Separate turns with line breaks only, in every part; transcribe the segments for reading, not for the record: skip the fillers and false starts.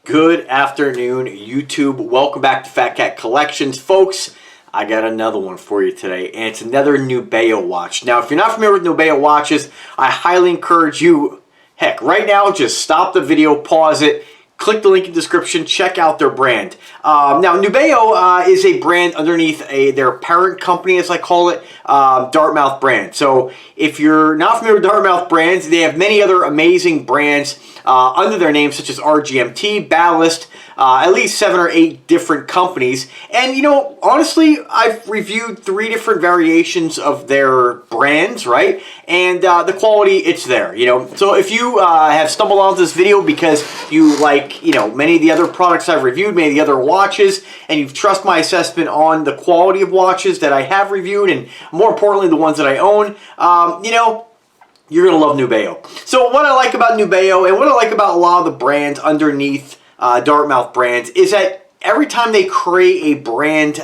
Good afternoon, YouTube. Welcome back to Fat Cat Collections. Folks, I got another one for you today, and it's another Nubeyo watch. Now, if you're not familiar with Nubeyo watches, I highly encourage you, heck, right now, just stop the video, pause it, click the link in the description, check out their brand. Now, Nubeyo is a brand underneath their parent company, as I call it, Dartmouth brand. So, if you're not familiar with Dartmouth brands, they have many other amazing brands under their name, such as RGMT, Ballast, at least 7 or 8 different companies. And, you know, honestly, I've reviewed 3 different variations of their brands, right? And the quality, it's there, you know. So if you have stumbled onto this video because you like, you know, many of the other products I've reviewed, many of the other watches, and you trust my assessment on the quality of watches that I have reviewed, and more importantly, the ones that I own, you know, you're going to love Nubeyo. So what I like about Nubeyo, and what I like about a lot of the brands underneath Dartmouth brands, is that every time they create a brand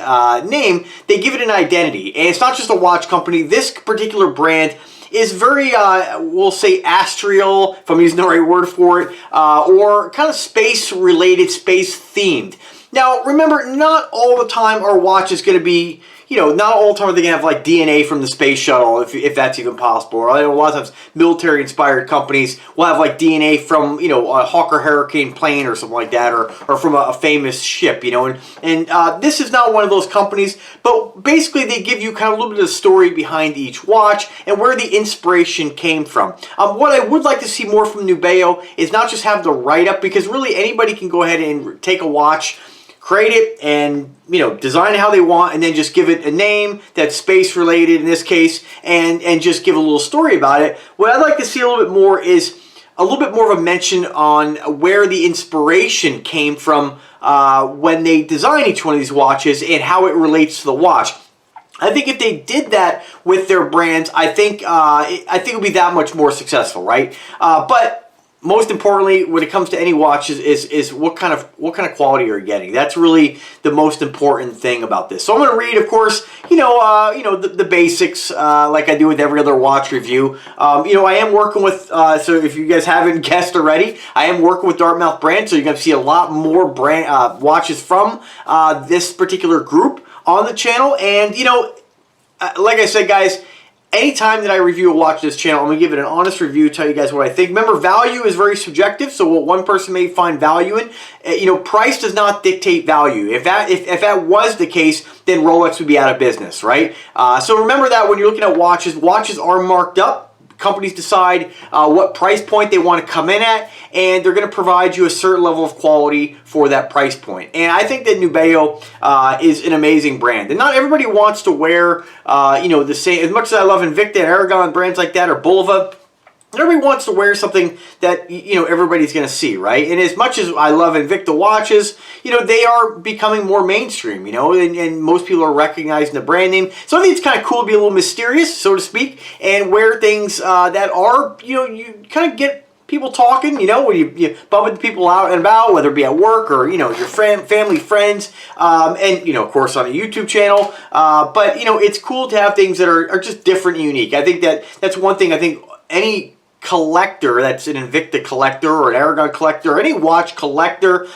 name, they give it an identity. And it's not just a watch company. This particular brand is very, we'll say Astral, if I'm using the right word for it, or kind of space-related, space-themed. Now, remember, not all the time our watch is going to be, you know, not all the time are they going to have like DNA from the space shuttle, if that's even possible. Or a lot of times military-inspired companies will have like DNA from, you know, a Hawker Hurricane plane or something like that, or from a famous ship, you know. And this is not one of those companies, but basically they give you kind of a little bit of the story behind each watch and where the inspiration came from. What I would like to see more from Nubeyo is not just have the write-up, because really anybody can go ahead and take a watch, create it, and, you know, design it how they want, and then just give it a name that's space related in this case, and just give a little story about it. What I'd like to see a little bit more is a little bit more of a mention on where the inspiration came from when they design each one of these watches and how it relates to the watch. I think if they did that with their brands, I think it would be that much more successful, right? But most importantly, when it comes to any watches, is what kind of quality you're getting. That's really the most important thing about this. So I'm going to read, of course, you know, the basics like I do with every other watch review. You know, I am working with, so if you guys haven't guessed already, I am working with Dartmouth brand. So you're going to see a lot more brand watches from this particular group on the channel. And you know, like I said, guys, anytime that I review a watch on this channel, I'm going to give it an honest review, tell you guys what I think. Remember, value is very subjective, so what one person may find value in, you know, price does not dictate value. If that was the case, then Rolex would be out of business, right? So remember that when you're looking at watches, watches are marked up. Companies decide what price point they want to come in at, and they're going to provide you a certain level of quality for that price point. And I think that Nubeyo is an amazing brand. And not everybody wants to wear, you know, the same. As much as I love Invicta and Aragon, brands like that, or Bulova, everybody wants to wear something that, you know, everybody's going to see, right? And as much as I love Invicta watches, you know, they are becoming more mainstream, you know, and most people are recognizing the brand name. So I think it's kind of cool to be a little mysterious, so to speak, and wear things that are, you know, you kind of get people talking, you know, when you bump into people out and about, whether it be at work or, you know, your family, friends, and, you know, of course on a YouTube channel. But, you know, it's cool to have things that are just different and unique. I think that's one thing I think any collector that's an Invicta collector or an Aragon collector or any watch collector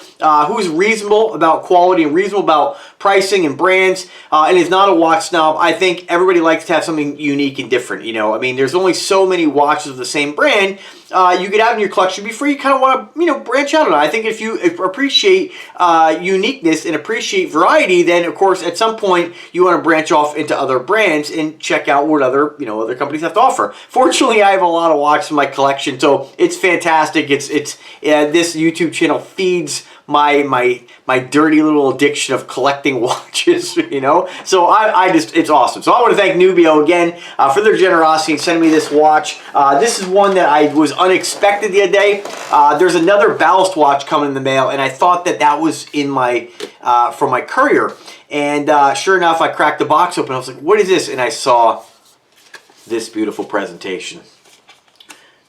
who's reasonable about quality and reasonable about pricing and brands and is not a watch snob, I think everybody likes to have something unique and different. You know, I mean, there's only so many watches of the same brand you could have in your collection before you kind of want to, you know, branch out on it. I think if you appreciate uniqueness and appreciate variety, then of course at some point you want to branch off into other brands and check out what other, you know, other companies have to offer. Fortunately, I have a lot of watches in my collection, so it's fantastic. It's this YouTube channel feeds my dirty little addiction of collecting watches, you know. So I just, it's awesome. So I want to thank Nubeyo again for their generosity in sending me this watch. This is one that I was unexpected the other day. There's another Ballast watch coming in the mail, and I thought that was in my from my courier. And sure enough, I cracked the box open. I was like, what is this? And I saw this beautiful presentation.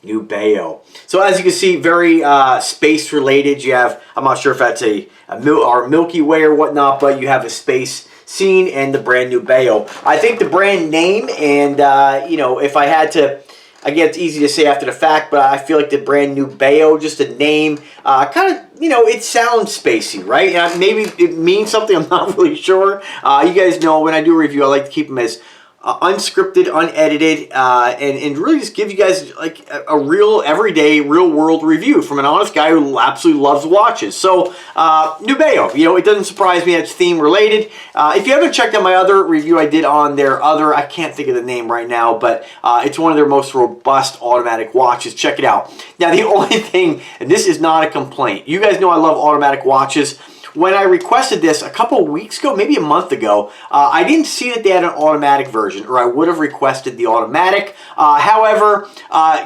Nubeyo. So as you can see, very space related. You have, I'm not sure if that's our Milky Way or whatnot, but you have a space scene and the brand Nubeyo. I think the brand name and, you know, if I had to Again, it's easy to say after the fact, but I feel like the brand Nubeyo, just a name, kind of, you know, it sounds spacey, right? Maybe it means something, I'm not really sure. You guys know when I do a review, I like to keep them as unscripted, unedited, and really just give you guys like a real, everyday, real world review from an honest guy who absolutely loves watches. So, Nubeyo, you know, it doesn't surprise me it's theme related. If you haven't checked out my other review I did on their other, I can't think of the name right now, but it's one of their most robust automatic watches. Check it out. Now, the only thing, and this is not a complaint, you guys know I love automatic watches. When I requested this a couple of weeks ago, maybe a month ago, I didn't see that they had an automatic version, or I would have requested the automatic. However,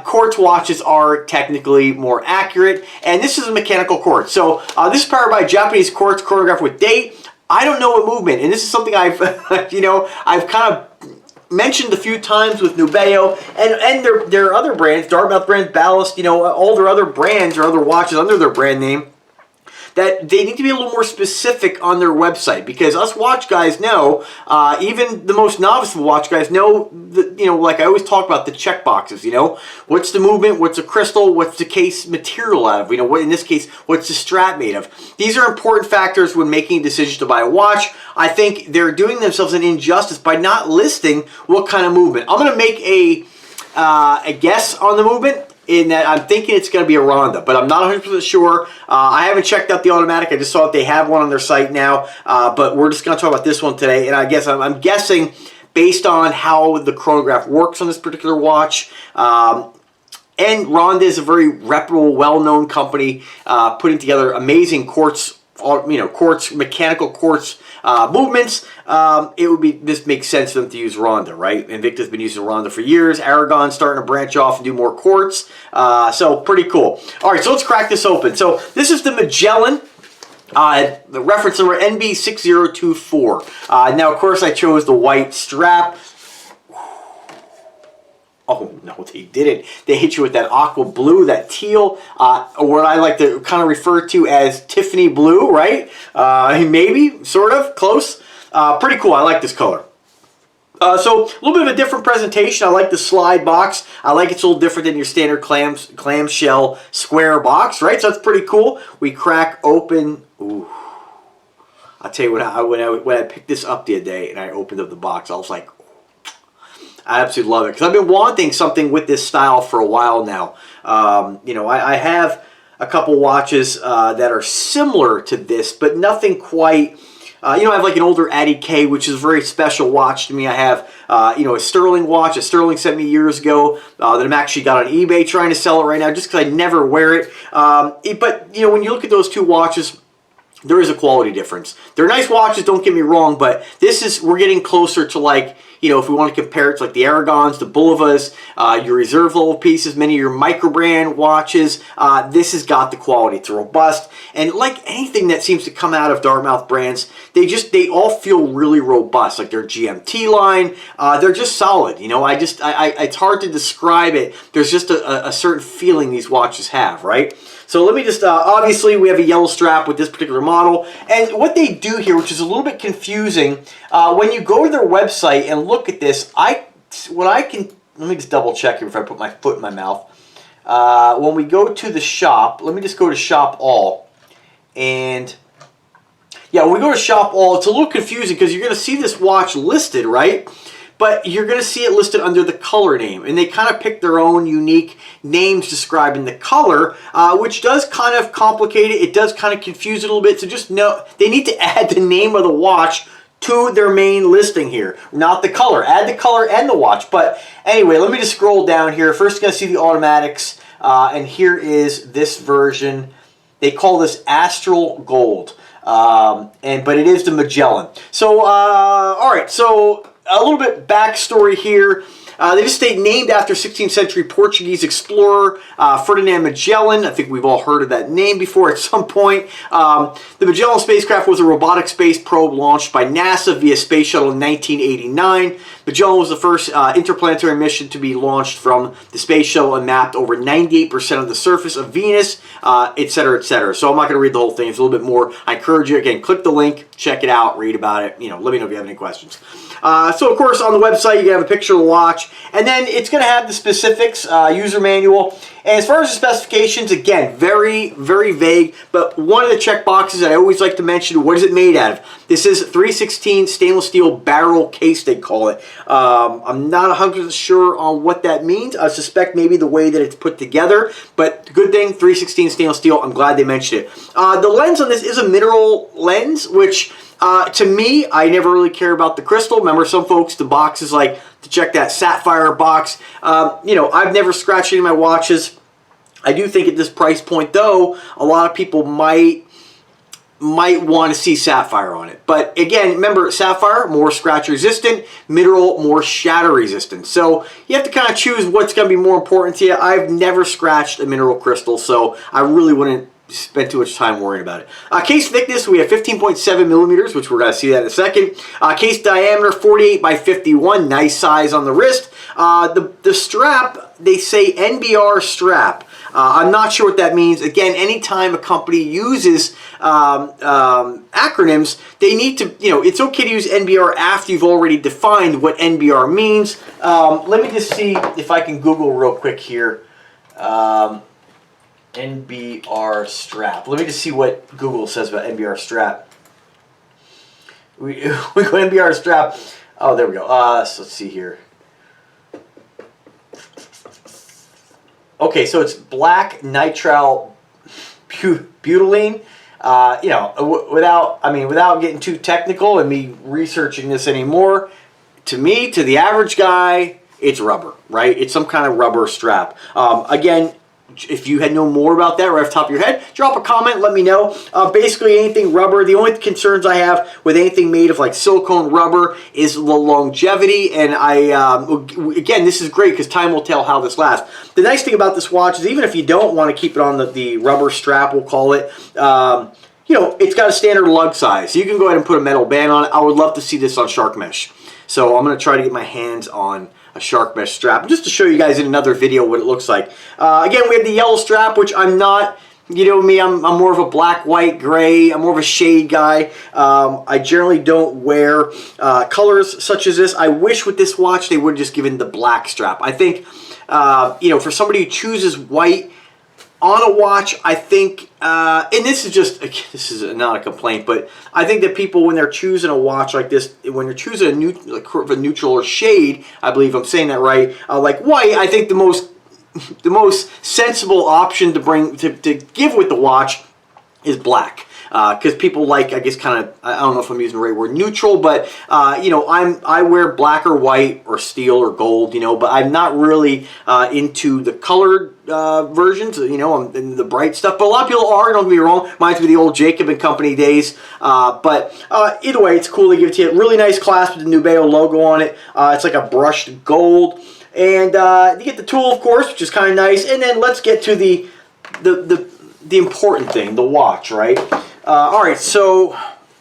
quartz watches are technically more accurate, and this is a mechanical quartz. So this is powered by a Japanese quartz chronograph with date. I don't know what movement, and this is something I've, you know, I've kind of mentioned a few times with Nubeyo and their other brands, Dartmouth brand, Ballast, you know, all their other brands or other watches under their brand name, that they need to be a little more specific on their website, because us watch guys know, even the most novice watch guys know, that, you know, like I always talk about the check boxes, you know, what's the movement, what's the crystal, what's the case material out of, you know, what in this case, what's the strap made of. These are important factors when making decisions to buy a watch. I think they're doing themselves an injustice by not listing what kind of movement. I'm going to make a guess on the movement, in that I'm thinking it's going to be a Ronda, but I'm not 100% sure. I haven't checked out the automatic. I just saw that they have one on their site now, but we're just going to talk about this one today. And I guess I'm guessing, based on how the chronograph works on this particular watch, and Ronda is a very reputable, well-known company putting together amazing quartz, you know, quartz, mechanical quartz movements. It would be, this makes sense for them to use Ronda, right? Invicta's been using Ronda for years. Aragon's starting to branch off and do more quartz. So pretty cool. All right, so let's crack this open. So this is the Magellan. The reference number NB6024. Now, of course, I chose the white strap. Oh, no, they didn't. They hit you with that aqua blue, that teal, or what I like to kind of refer to as Tiffany blue, right? Maybe, sort of, close. Pretty cool. I like this color. So, a little bit of a different presentation. I like the slide box. I like it's a little different than your standard clamshell square box, right? So, that's pretty cool. We crack open. Ooh. I'll tell you, when I picked this up the other day and I opened up the box, I was like, I absolutely love it, because I've been wanting something with this style for a while now. You know, I have a couple watches that are similar to this, but nothing quite. You know, I have like an older Addy K, which is a very special watch to me. I have, you know, a Sterling watch. A Sterling sent me years ago that I'm actually got on eBay trying to sell it right now, just because I never wear it. But, you know, when you look at those two watches, there is a quality difference. They're nice watches, don't get me wrong, but this is, we're getting closer to, like, you know, if we want to compare it to like the Aragons, the Bulivas, your reserve level pieces, many of your micro brand watches, this has got the quality. It's robust, and like anything that seems to come out of Dartmouth brands, they all feel really robust. Like their GMT line, they're just solid. You know, it's hard to describe it. There's just a certain feeling these watches have, right? So let me just, obviously we have a yellow strap with this particular model. And what they do here, which is a little bit confusing, when you go to their website and look at this, let me just double check here if I put my foot in my mouth. When we go to the shop, let me just go to shop all. And yeah, when we go to shop all, it's a little confusing because you're going to see this watch listed, right? But you're going to see it listed under the color name. And they kind of pick their own unique names describing the color, which does kind of complicate it. It does kind of confuse it a little bit. So just know they need to add the name of the watch to their main listing here, not the color. Add the color and the watch. But anyway, let me just scroll down here. First, you're going to see the automatics. And here is this version. They call this Astral Gold. But it is the Magellan. So, all right. So, a little bit backstory here. They just state named after 16th century Portuguese explorer Ferdinand Magellan. I think we've all heard of that name before at some point. The Magellan spacecraft was a robotic space probe launched by NASA via space shuttle in 1989. Magellan was the first interplanetary mission to be launched from the space shuttle and mapped over 98% of the surface of Venus, etc., etc. So I'm not going to read the whole thing. It's a little bit more. I encourage you, again, click the link, check it out, read about it. You know, let me know if you have any questions. So, of course, on the website, you can have a picture of the watch. And then it's going to have the specifics, user manual. And as far as the specifications, again, very, very vague. But one of the check boxes that I always like to mention, what is it made out of? This is 316 stainless steel barrel case, they call it. I'm not 100% sure on what that means. I suspect maybe the way that it's put together. But good thing, 316 stainless steel. I'm glad they mentioned it. The lens on this is a mineral lens, which to me, I never really care about the crystal. Remember, some folks, the box is like to check that sapphire box. You know, I've never scratched any of my watches. I do think at this price point, though, a lot of people might want to see sapphire on it. But again, remember, sapphire, more scratch resistant, mineral, more shatter resistant. So you have to kind of choose what's going to be more important to you. I've never scratched a mineral crystal, so I really wouldn't spend too much time worrying about it. Case thickness, we have 15.7 millimeters, which we're going to see that in a second. Case diameter, 48 by 51, nice size on the wrist. The strap, they say Nbr Strap. I'm not sure what that means. Again, anytime a company uses acronyms, they need to, you know, it's okay to use NBR after you've already defined what NBR means. Let me just see if I can Google real quick here. NBR Strap. Let me just see what Google says about NBR Strap. We go NBR Strap. Oh, there we go. So let's see here. Okay, so it's black nitrile butylene. You know, without getting too technical and me researching this anymore, to me, to the average guy, it's rubber, right? It's some kind of rubber strap. Again, if you had know more about that right off the top of your head, drop a comment, let me know. Basically, anything rubber, the only concerns I have with anything made of like silicone rubber is the longevity. And again, this is great because time will tell how this lasts. The nice thing about this watch is even if you don't want to keep it on the rubber strap, we'll call it, you know, it's got a standard lug size. So you can go ahead and put a metal band on it. I would love to see this on shark mesh. So I'm going to try to get my hands on a shark mesh strap just to show you guys in another video what it looks like. Again, we have the yellow strap, which I'm not, you know me, I'm more of a black, white, gray. I'm more of a shade guy. I generally don't wear colors such as this. I wish with this watch they would have just given the black strap. I think, you know, for somebody who chooses white on a watch, I think, and this is not a complaint, but I think that people, when they're choosing a watch like this, when you're choosing a neutral or shade, I believe I'm saying that right, like white, I think the most sensible option to give with the watch is black. Because people like, I guess, kind of, I don't know if I'm using the right word, neutral, but you know, I wear black or white or steel or gold, you know, but I'm not really into the colored versions, you know, and the bright stuff. But a lot of people are, don't get me wrong, reminds me of the old Jacob and Company days. But either way, it's cool to give it to you. Really nice clasp with the Nubeyo logo on it. It's like a brushed gold, and you get the tool, of course, which is kind of nice. And then let's get to the important thing, the watch, right? All right, so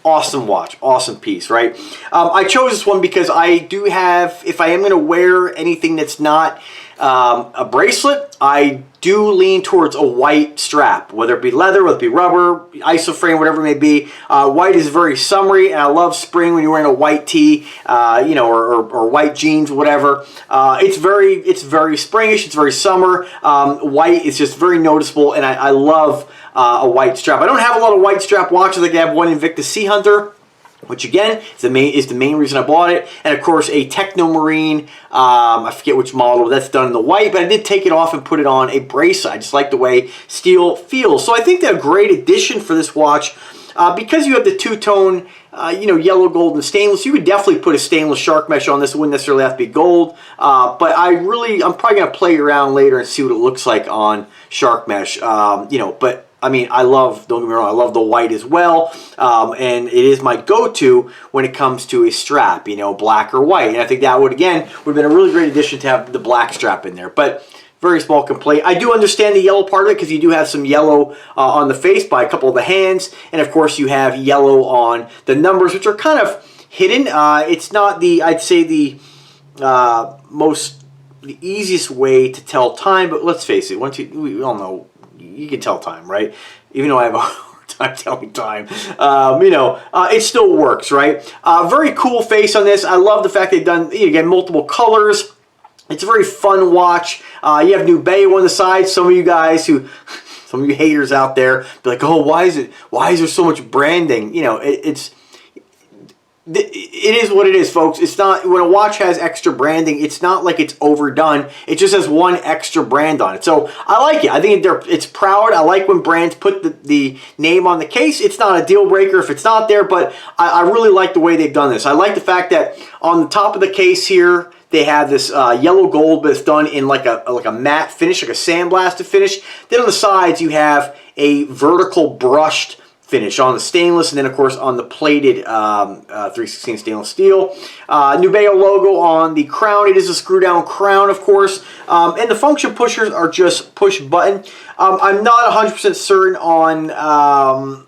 awesome watch, awesome piece, right? I chose this one because I do have, if I am going to wear anything that's not a bracelet, I do lean towards a white strap, whether it be leather, whether it be rubber, isoframe, whatever it may be. White is very summery, and I love spring when you're wearing a white tee, you know, or white jeans, whatever. It's very springish. It's very summer. White is just very noticeable, and I love a white strap. I don't have a lot of white strap watches. Like I have one Invictus Sea Hunter, which again is the main reason I bought it, and of course a Technomarine. I forget which model that's done in the white, but I did take it off and put it on a bracelet. I just like the way steel feels. So I think they're a great addition for this watch. Because you have the two-tone, you know, yellow, gold, and stainless, you could definitely put a stainless shark mesh on this. It wouldn't necessarily have to be gold. But I'm probably going to play around later and see what it looks like on shark mesh. You know, but I mean, don't get me wrong, I love the white as well. And it is my go-to when it comes to a strap, you know, black or white. And I think that would have been a really great addition to have the black strap in there. But very small complaint. I do understand the yellow part of it because you do have some yellow on the face by a couple of the hands. And of course you have yellow on the numbers, which are kind of hidden. It's not I'd say the easiest way to tell time, but let's face it, we all know you can tell time, right? Even though I have a hard time telling time, you know, it still works, right? Very cool face on this. I love the fact they've done, again, multiple colors. It's a very fun watch. You have Nubeyo on the side. Some of you guys some of you haters out there, be like, oh, why is there so much branding? You know, it is what it is, folks. It's not, when a watch has extra branding, it's not like it's overdone. It just has one extra brand on it. So I like it. I think it's proud. I like when brands put the name on the case. It's not a deal breaker if it's not there, but I really like the way they've done this. I like the fact that on the top of the case here, they have this yellow gold, but it's done in like a matte finish, like a sandblasted finish. Then on the sides, you have a vertical brushed finish on the stainless, and then of course on the plated 316 stainless steel. Nubeyo logo on the crown. It is a screw down crown, of course, and the function pushers are just push button. I'm not 100% certain on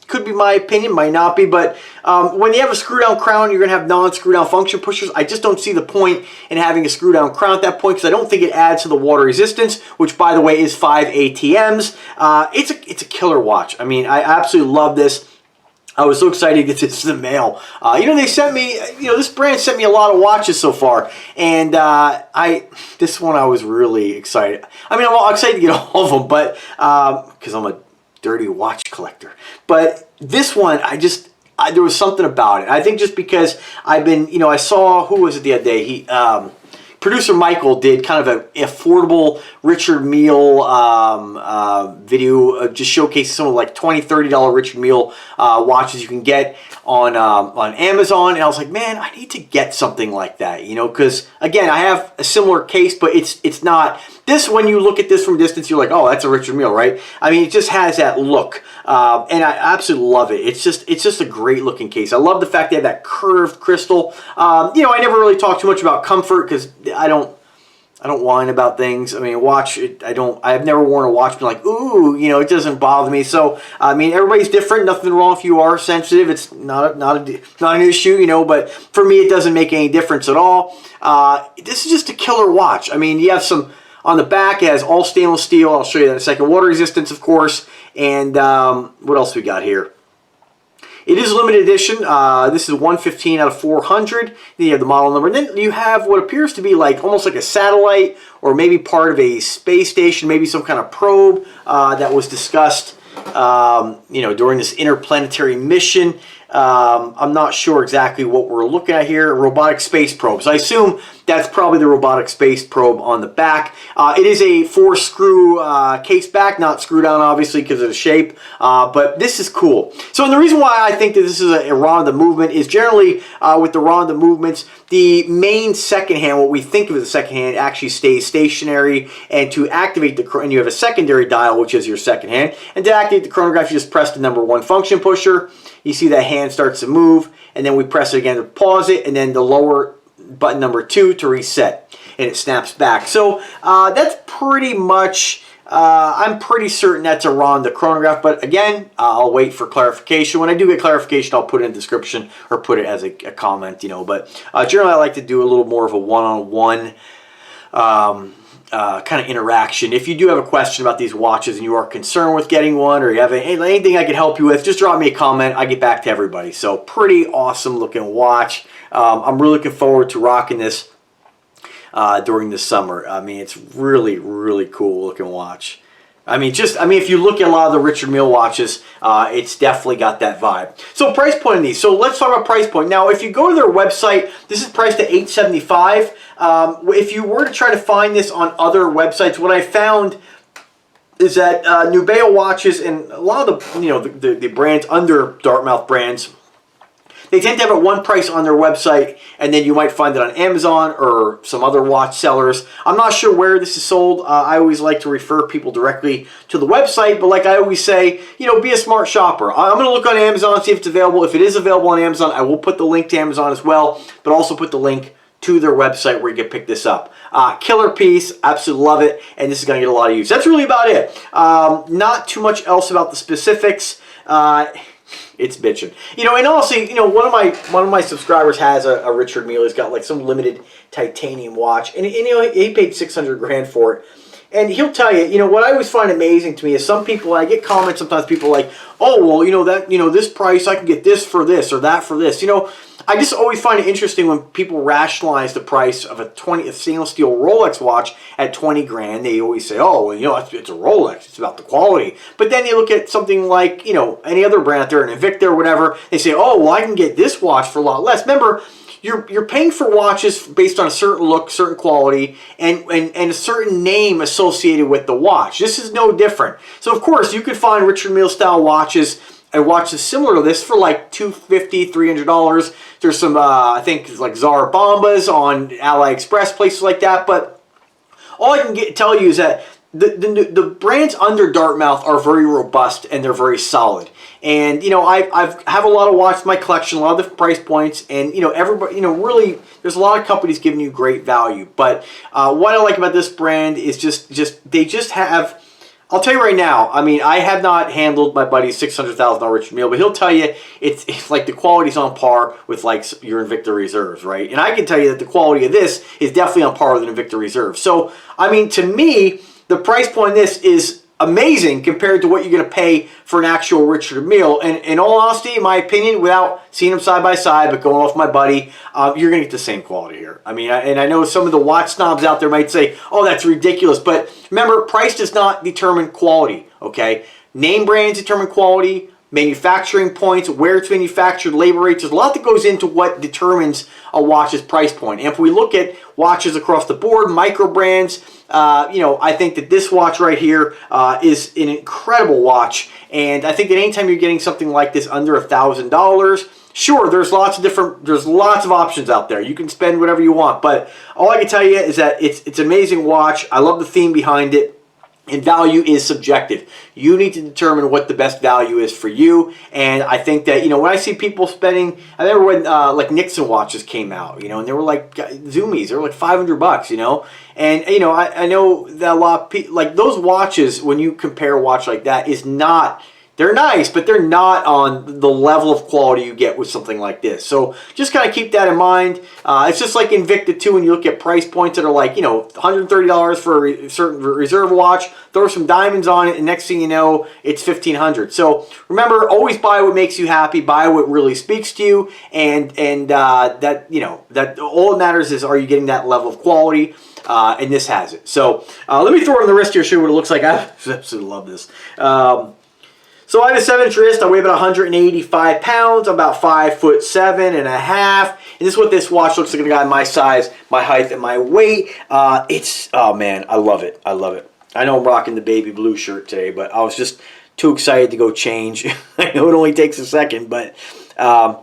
could be my opinion, might not be, but when you have a screw down crown, you're going to have non-screw down function pushers. I just don't see the point in having a screw down crown at that point, because I don't think it adds to the water resistance, which by the way is 5 ATMs. It's a killer watch. I mean, I absolutely love this. I was so excited to get this in the mail. You know, they sent me, this brand sent me a lot of watches so far, and this one I was really excited. I mean, I'm excited to get all of them, but because I'm a dirty watch collector. But this one, there was something about it. I think just because I've been, I saw, who was it the other day? Producer Michael did kind of an affordable Richard Mille video, just showcasing some of like $20, $30 Richard Mille watches you can get on Amazon, and I was like, man, I need to get something like that, because again, I have a similar case, but it's not this. When you look at this from a distance, you're like, oh, that's a Richard Mille, right? I mean, it just has that look, and I absolutely love it. It's just a great looking case. I love the fact they have that curved crystal. I never really talk too much about comfort because I don't whine about things. I mean, a watch, I've never worn a watch and been like, ooh, it doesn't bother me. So, I mean, everybody's different. Nothing wrong if you are sensitive. It's not an issue, but for me, it doesn't make any difference at all. This is just a killer watch. I mean, you have some, on the back, it has all stainless steel. I'll show you that in a second. Water resistance, of course. And what else we got here? It is limited edition. This is 115 out of 400. Then you have the model number. And then you have what appears to be like almost like a satellite, or maybe part of a space station, maybe some kind of probe that was discussed during this interplanetary mission. I'm not sure exactly what we're looking at here. Robotic space probes. I assume that's probably the robotic space probe on the back. It is a 4-screw case back, not screw down obviously because of the shape, but this is cool. So, and the reason why I think that this is a Ronda movement is generally with the Ronda movements, the main second hand, what we think of as a second hand, actually stays stationary, and to activate and you have a secondary dial, which is your second hand, and to activate the chronograph, you just press the number 1 function pusher. You see that hand starts to move, and then we press it again to pause it, and then the lower button number 2 to reset, and it snaps back. So that's pretty much, I'm pretty certain that's a Ronda chronograph, but again, I'll wait for clarification. When I do get clarification, I'll put it in the description or put it as a comment, but generally I like to do a little more of a one-on-one kind of interaction. If you do have a question about these watches and you are concerned with getting one, or you have anything I can help you with, just drop me a comment. I get back to everybody. So pretty awesome looking watch. I'm really looking forward to rocking this during the summer. I mean, it's really, really cool looking watch. I mean, if you look at a lot of the Richard Mille watches, it's definitely got that vibe. So price point of these. So let's talk about price point. Now, if you go to their website, this is priced at $875. If you were to try to find this on other websites, what I found is that Nubeyo watches and a lot of the brands under Dartmouth brands, they tend to have it one price on their website, and then you might find it on Amazon or some other watch sellers. I'm not sure where this is sold. I always like to refer people directly to the website, but like I always say, be a smart shopper. I'm going to look on Amazon, see if it's available. If it is available on Amazon, I will put the link to Amazon as well, but also put the link to their website where you can pick this up. Killer piece, absolutely love it, and this is going to get a lot of use. That's really about it. Not too much else about the specifics. It's bitching. And also, one of my subscribers has a Richard Mille. He's got like some limited titanium watch, and he paid $600 grand for it. And he'll tell you, what I always find amazing to me is some people, I get comments sometimes, people like, oh, well, this price, I can get this for this or that for this. I just always find it interesting when people rationalize the price of a stainless steel Rolex watch at 20 grand. They always say, oh, well, it's a Rolex. It's about the quality. But then you look at something like, any other brand out there, an Invicta or whatever. They say, oh, well, I can get this watch for a lot less. Remember, you're paying for watches based on a certain look, certain quality, and a certain name associated with the watch. This is no different. So, of course, you could find Richard Mille style watches and watches similar to this for like $250, $300. There's some, I think, like Zara Bombas on AliExpress, places like that. But all I can tell you is that the brands under Dartmouth are very robust and they're very solid. And I have a lot of watches in my collection, a lot of different price points, and everybody, really, there's a lot of companies giving you great value. But what I like about this brand is they just have. I'll tell you right now, I mean, I have not handled my buddy's $600,000 Richard Mille, but he'll tell you it's like the quality's on par with like your Invicta Reserves, right? And I can tell you that the quality of this is definitely on par with an Invicta Reserve. So, I mean, to me, the price point of this is amazing compared to what you're going to pay for an actual Richard Mille. And in all honesty, in my opinion, without seeing them side by side, but going off my buddy, you're going to get the same quality here. I mean, and I know some of the watch snobs out there might say, oh, that's ridiculous. But remember, price does not determine quality, okay? Name brands determine quality, manufacturing points, where it's manufactured, labor rates. There's a lot that goes into what determines a watch's price point. And if we look at watches across the board, micro brands, I think that this watch right here is an incredible watch. And I think that anytime you're getting something like this under $1,000, sure, there's lots of options out there. You can spend whatever you want. But all I can tell you is that it's an amazing watch. I love the theme behind it. And value is subjective. You need to determine what the best value is for you. And I think that, when I see people spending, I remember when like Nixon watches came out, and they were like Zoomies, they were like $500, And, I know that a lot of people, like those watches, when you compare a watch like that, they're nice, but they're not on the level of quality you get with something like this. So just kind of keep that in mind. It's just like Invicta 2 when you look at price points that are like, $130 for a certain reserve watch, throw some diamonds on it, and next thing you know, it's $1,500. So remember, always buy what makes you happy, buy what really speaks to you, and that all that matters is, are you getting that level of quality? And this has it. So let me throw it on the wrist here, show you what it looks like. I absolutely love this. So I have a 7-inch wrist. I weigh about 185 pounds. I'm about 5'7.5". And this is what this watch looks like. A guy my size, my height, and my weight. Oh man, I love it. I love it. I know I'm rocking the baby blue shirt today, but I was just too excited to go change. I know it only takes a second, but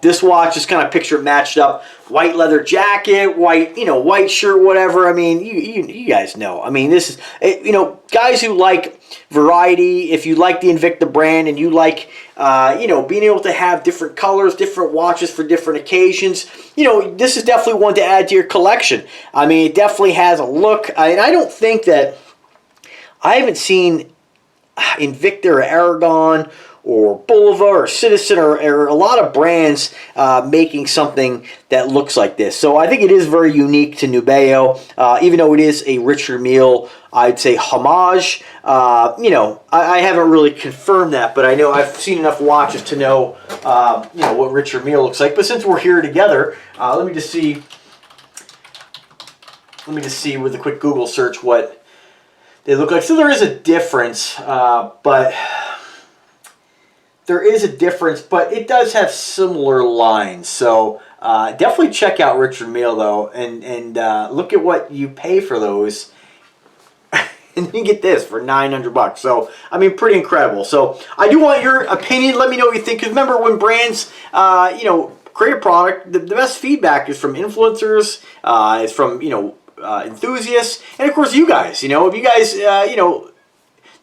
this watch, just kind of picture it matched up. White leather jacket, white shirt, whatever. I mean, you guys know. I mean, this is, guys who like variety, if you like the Invicta brand and you like, being able to have different colors, different watches for different occasions, this is definitely one to add to your collection. I mean, it definitely has a look. And I don't think that, I haven't seen Invicta or Aragon or Boulevard or Citizen or a lot of brands making something that looks like this. So I think it is very unique to Nubeyo, even though it is a Richard Mille, I'd say, homage. I haven't really confirmed that, but I know I've seen enough watches to know, what Richard Mille looks like. But since we're here together, let me just see with a quick Google search what they look like. So there is a difference, but it does have similar lines. So definitely check out Richard Mille though, and look at what you pay for those. And you get this for $900. So, I mean, pretty incredible. So, I do want your opinion. Let me know what you think. Because remember, when brands, create a product, the best feedback is from influencers, is from, enthusiasts, and of course you guys. If you guys,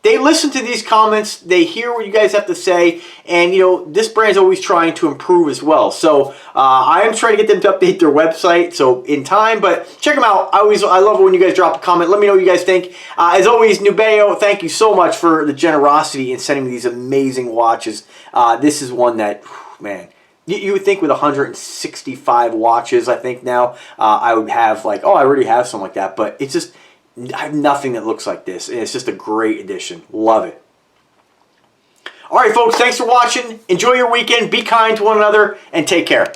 they listen to these comments, they hear what you guys have to say, and this brand's always trying to improve as well. So I am trying to get them to update their website, so in time, but check them out. I love it when you guys drop a comment. Let me know what you guys think. As always, Nubeyo, thank you so much for the generosity in sending me these amazing watches. This is one that, man, you would think with 165 watches, I think now, I would have like, oh, I already have something like that, but it's just, I have nothing that looks like this, and it's just a great addition. Love it. All right, folks, thanks for watching. Enjoy your weekend. Be kind to one another, and take care.